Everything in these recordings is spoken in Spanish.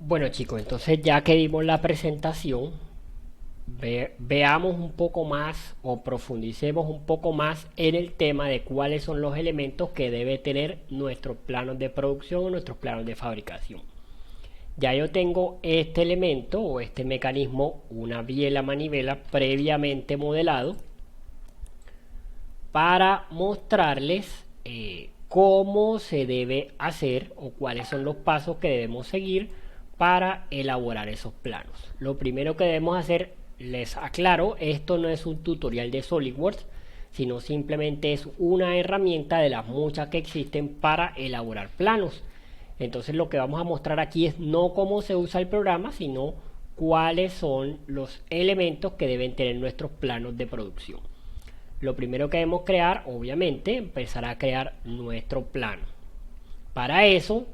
Bueno chicos, entonces ya que vimos la presentación, veamos un poco más o profundicemos un poco más en el tema de cuáles son los elementos que debe tener nuestros planos de producción o nuestros planos de fabricación. Ya yo tengo este elemento o este mecanismo, una biela manivela previamente modelado para mostrarles cómo se debe hacer o cuáles son los pasos que debemos seguir para elaborar esos planos. Lo primero que debemos hacer, les aclaro, esto no es un tutorial de SolidWorks, sino simplemente es una herramienta de las muchas que existen para elaborar planos. Entonces lo que vamos a mostrar aquí es no cómo se usa el programa, sino cuáles son los elementos que deben tener nuestros planos de producción. Lo primero que debemos crear, obviamente, empezar a crear nuestro plano. Para eso,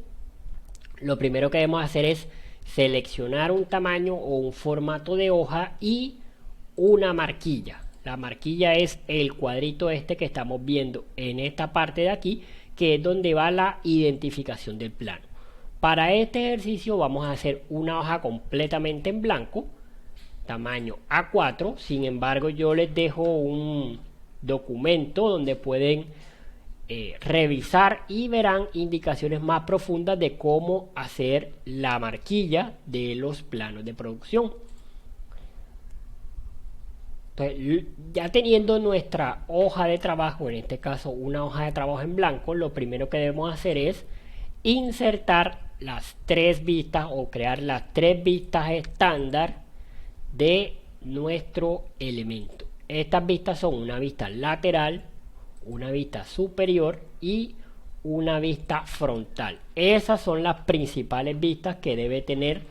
lo primero que debemos hacer es seleccionar un tamaño o un formato de hoja y una marquilla. La marquilla es el cuadrito este que estamos viendo en esta parte de aquí, que es donde va la identificación del plano. Para este ejercicio vamos a hacer una hoja completamente en blanco, tamaño A4. Sin embargo, yo les dejo un documento donde pueden revisar y verán indicaciones más profundas de cómo hacer la marquilla de los planos de producción. Entonces, ya teniendo nuestra hoja de trabajo, en este caso una hoja de trabajo en blanco, lo primero que debemos hacer es insertar las tres vistas o crear las tres vistas estándar de nuestro elemento. Estas vistas son una vista lateral, una vista superior y una vista frontal. Esas son las principales vistas que debe tener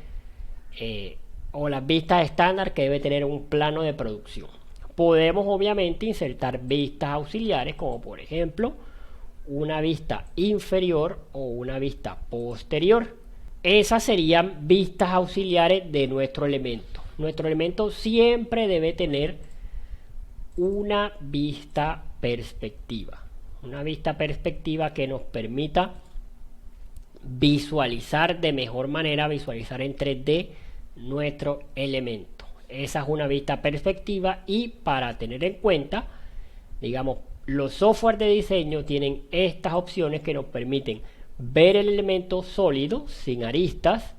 o las vistas estándar que debe tener un plano de producción. Podemos obviamente insertar vistas auxiliares, como por ejemplo una vista inferior o una vista posterior. Esas serían vistas auxiliares de nuestro elemento. Nuestro elemento siempre debe tener una vista perspectiva. Una vista perspectiva que nos permita visualizar de mejor manera, visualizar en 3D nuestro elemento. Esa es una vista perspectiva, y para tener en cuenta, digamos, los software de diseño tienen estas opciones que nos permiten ver el elemento sólido sin aristas,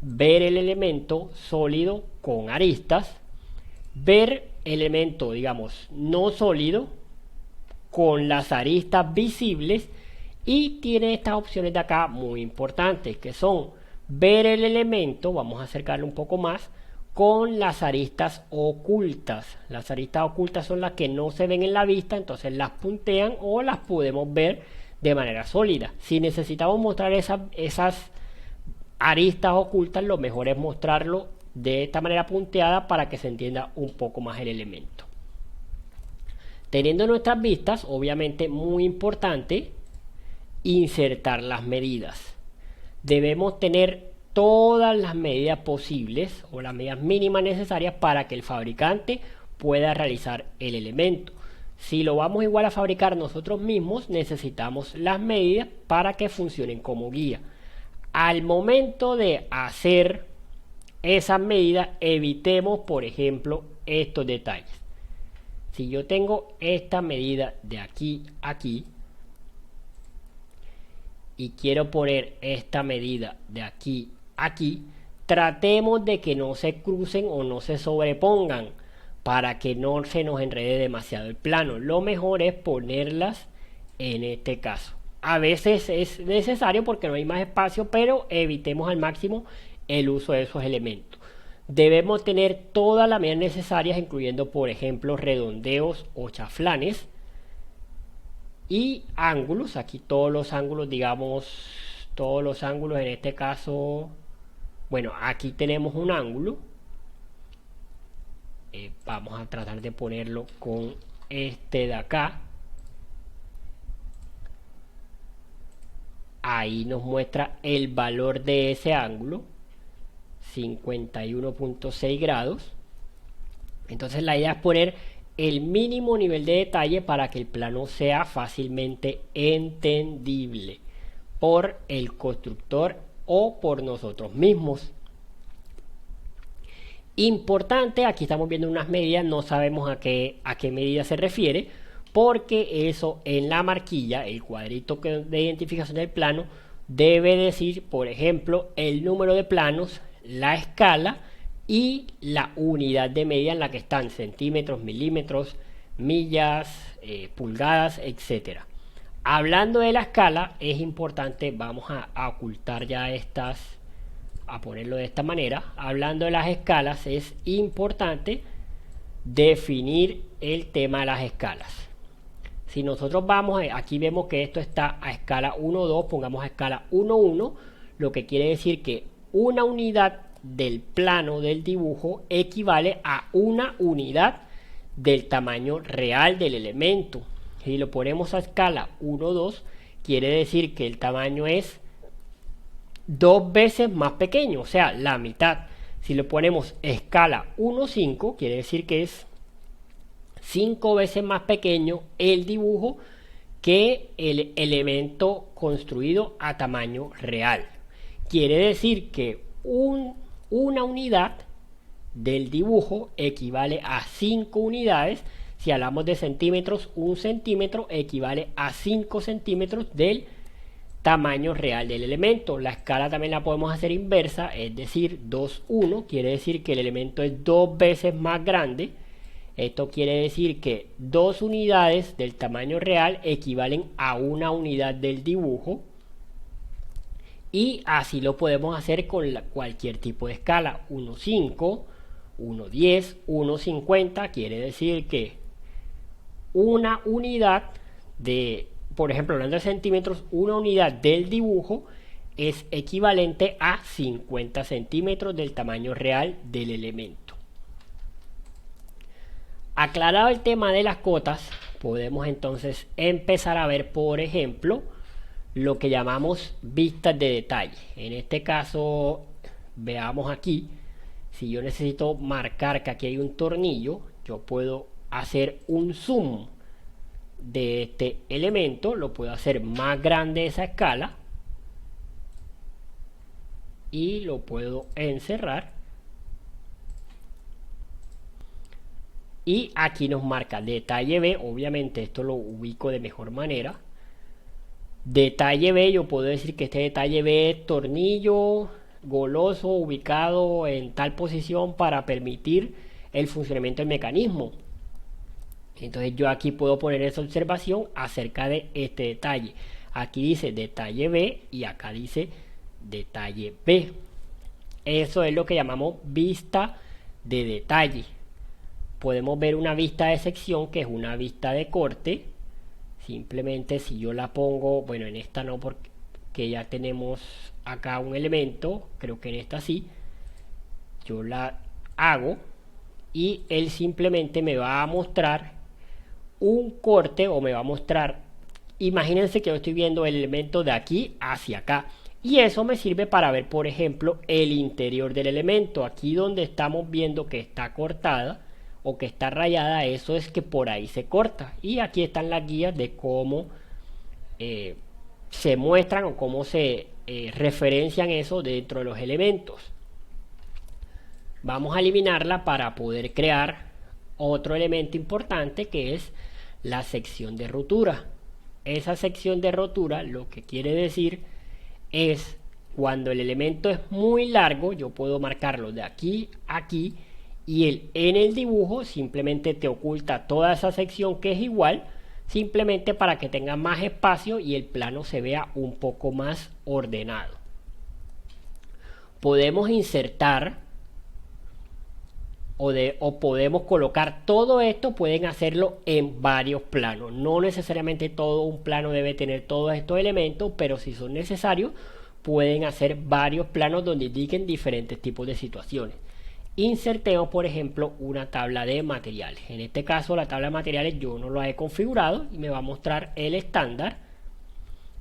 ver el elemento sólido con aristas, ver elemento, digamos, no sólido con las aristas visibles, y tiene estas opciones de acá muy importantes que son ver el elemento, vamos a acercarlo un poco más, con las aristas ocultas. Las aristas ocultas son las que no se ven en la vista, entonces las puntean o las podemos ver de manera sólida. Si necesitamos mostrar esas aristas ocultas, lo mejor es mostrarlo de esta manera punteada para que se entienda un poco más el elemento. Teniendo nuestras vistas, obviamente muy importante insertar las medidas. Debemos tener todas las medidas posibles o las medidas mínimas necesarias para que el fabricante pueda realizar el elemento. Si lo vamos igual a fabricar nosotros mismos, necesitamos las medidas para que funcionen como guía. Al momento de hacer esas medidas, evitemos, por ejemplo, estos detalles. Si yo tengo esta medida de aquí a aquí y quiero poner esta medida de aquí a aquí, tratemos de que no se crucen o no se sobrepongan para que no se nos enrede demasiado el plano. Lo mejor es ponerlas en este caso. A veces es necesario porque no hay más espacio, pero evitemos al máximo el uso de esos elementos. Debemos tener todas las medidas necesarias, incluyendo por ejemplo redondeos o chaflanes y ángulos. Aquí todos los ángulos, digamos, todos los ángulos en este caso, bueno, aquí tenemos un ángulo. Vamos a tratar de ponerlo con este de acá. Ahí nos muestra el valor de ese ángulo, 51.6 grados. Entonces la idea es poner el mínimo nivel de detalle para que el plano sea fácilmente entendible por el constructor o por nosotros mismos. Importante, aquí estamos viendo unas medidas, no sabemos a qué medida se refiere, porque eso en la marquilla, el cuadrito de identificación del plano, debe decir, por ejemplo, el número de planos, la escala y la unidad de medida en la que están, centímetros, milímetros, millas, pulgadas, etcétera. Hablando de la escala, es importante, vamos a ocultar ya estas, a ponerlo de esta manera. Hablando de las escalas, es importante definir el tema de las escalas. Si nosotros vamos, aquí vemos que esto está a escala 1, 2, pongamos a escala 1, 1, lo que quiere decir que una unidad del plano del dibujo equivale a una unidad del tamaño real del elemento. Si lo ponemos a escala 1, 2, quiere decir que el tamaño es 2 veces más pequeño, o sea, la mitad. Si lo ponemos escala 1, 5, quiere decir que es 5 veces más pequeño el dibujo que el elemento construido a tamaño real. Quiere decir que una unidad del dibujo equivale a 5 unidades. Si hablamos de centímetros, un centímetro equivale a 5 centímetros del tamaño real del elemento. La escala también la podemos hacer inversa, es decir, 2, 1, quiere decir que el elemento es 2 veces más grande. Esto quiere decir que 2 unidades del tamaño real equivalen a una unidad del dibujo. Y así lo podemos hacer con cualquier tipo de escala. 1,5, 1,10, 1,50, quiere decir que una unidad de, por ejemplo, hablando de centímetros, una unidad del dibujo es equivalente a 50 centímetros del tamaño real del elemento. Aclarado el tema de las cotas, podemos entonces empezar a ver, por ejemplo, lo que llamamos vistas de detalle. En este caso, veamos aquí, si yo necesito marcar que aquí hay un tornillo, yo puedo hacer un zoom de este elemento, lo puedo hacer más grande esa escala y lo puedo encerrar. Y aquí nos marca detalle B, obviamente esto lo ubico de mejor manera. Detalle B, yo puedo decir que este detalle B es tornillo goloso ubicado en tal posición para permitir el funcionamiento del mecanismo. Entonces yo aquí puedo poner esa observación acerca de este detalle. Aquí dice detalle B y acá dice detalle B. Eso es lo que llamamos vista de detalle. Podemos ver una vista de sección, que es una vista de corte. Simplemente si yo la pongo, bueno, en esta no, porque ya tenemos acá un elemento, creo que en esta sí. Yo la hago y él simplemente me va a mostrar un corte, o me va a mostrar, imagínense que yo estoy viendo el elemento de aquí hacia acá, y eso me sirve para ver, por ejemplo, el interior del elemento. Aquí donde estamos viendo que está cortada o que está rayada, eso es que por ahí se corta. Y aquí están las guías de cómo se muestran o cómo se referencian eso dentro de los elementos. Vamos a eliminarla para poder crear otro elemento importante, que es la sección de rotura. Esa sección de rotura lo que quiere decir es cuando el elemento es muy largo, yo puedo marcarlo de aquí a aquí, y él en el dibujo simplemente te oculta toda esa sección que es igual, simplemente para que tenga más espacio y el plano se vea un poco más ordenado. Podemos insertar o podemos colocar todo esto, pueden hacerlo en varios planos. No necesariamente todo un plano debe tener todos estos elementos, pero si son necesarios pueden hacer varios planos donde indiquen diferentes tipos de situaciones. Insertemos, por ejemplo, una tabla de materiales. En este caso la tabla de materiales yo no la he configurado y me va a mostrar el estándar.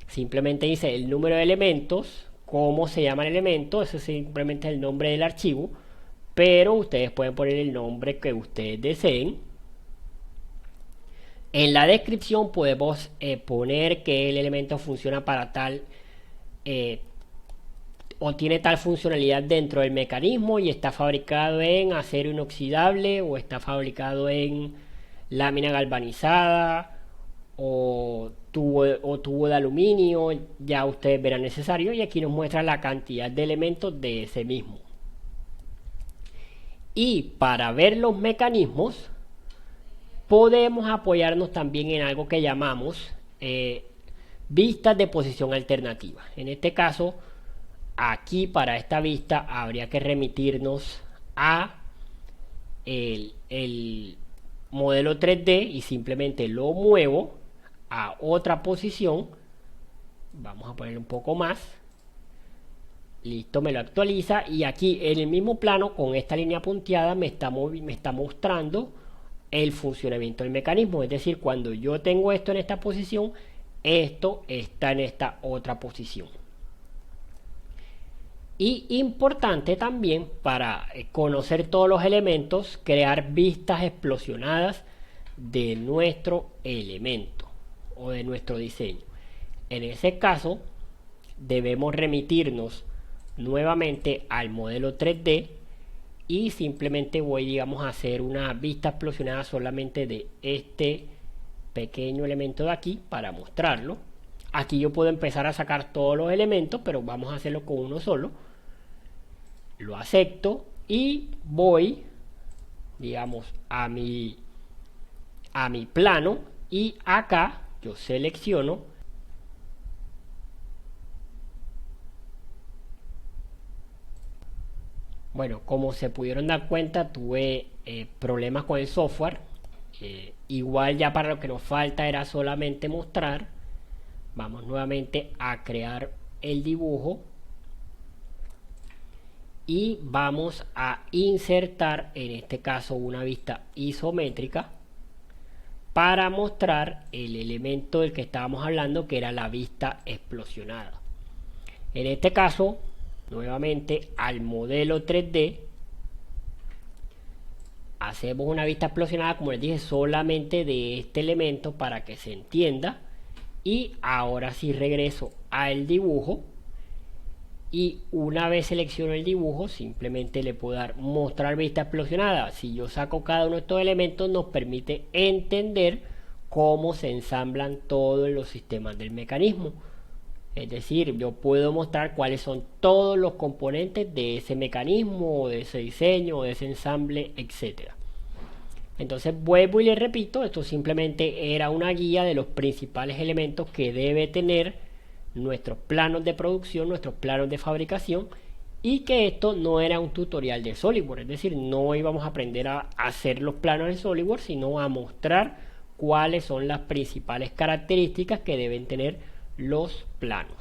Simplemente dice el número de elementos, cómo se llama el elemento, eso simplemente es el nombre del archivo, pero ustedes pueden poner el nombre que ustedes deseen. En la descripción podemos poner que el elemento funciona para tal o tiene tal funcionalidad dentro del mecanismo y está fabricado en acero inoxidable o está fabricado en lámina galvanizada o tubo de aluminio, ya ustedes verán necesario, y aquí nos muestra la cantidad de elementos de ese mismo. Y para ver los mecanismos podemos apoyarnos también en algo que llamamos vistas de posición alternativa. En este caso, aquí para esta vista habría que remitirnos a el modelo 3D y simplemente lo muevo a otra posición. Vamos a poner un poco más. Listo, me lo actualiza y aquí en el mismo plano con esta línea punteada me está mostrando el funcionamiento del mecanismo. Es decir, cuando yo tengo esto en esta posición, esto está en esta otra posición. Y importante también para conocer todos los elementos, crear vistas explosionadas de nuestro elemento o de nuestro diseño. En ese caso debemos remitirnos nuevamente al modelo 3D y simplemente voy, digamos, a hacer una vista explosionada solamente de este pequeño elemento de aquí para mostrarlo. Aquí yo puedo empezar a sacar todos los elementos, pero vamos a hacerlo con uno solo. Lo acepto y voy, digamos, a mi plano y acá yo selecciono Bueno, como se pudieron dar cuenta, tuve problemas con el software. Igual ya para lo que nos falta era solamente mostrar. Vamos nuevamente a crear el dibujo. Y vamos a insertar, en este caso, una vista isométrica para mostrar el elemento del que estábamos hablando, que era la vista explosionada. En este caso, nuevamente al modelo 3D, hacemos una vista explosionada, como les dije, solamente de este elemento para que se entienda. Y ahora sí regreso al dibujo y una vez selecciono el dibujo, simplemente le puedo dar mostrar vista explosionada. Si yo saco cada uno de estos elementos, nos permite entender cómo se ensamblan todos los sistemas del mecanismo. Es decir, yo puedo mostrar cuáles son todos los componentes de ese mecanismo, de ese diseño, de ese ensamble, etc. Entonces vuelvo y les repito, esto simplemente era una guía de los principales elementos que debe tener nuestros planos de producción, nuestros planos de fabricación, y que esto no era un tutorial de SolidWorks, es decir, no íbamos a aprender a hacer los planos de SolidWorks, sino a mostrar cuáles son las principales características que deben tener los planos.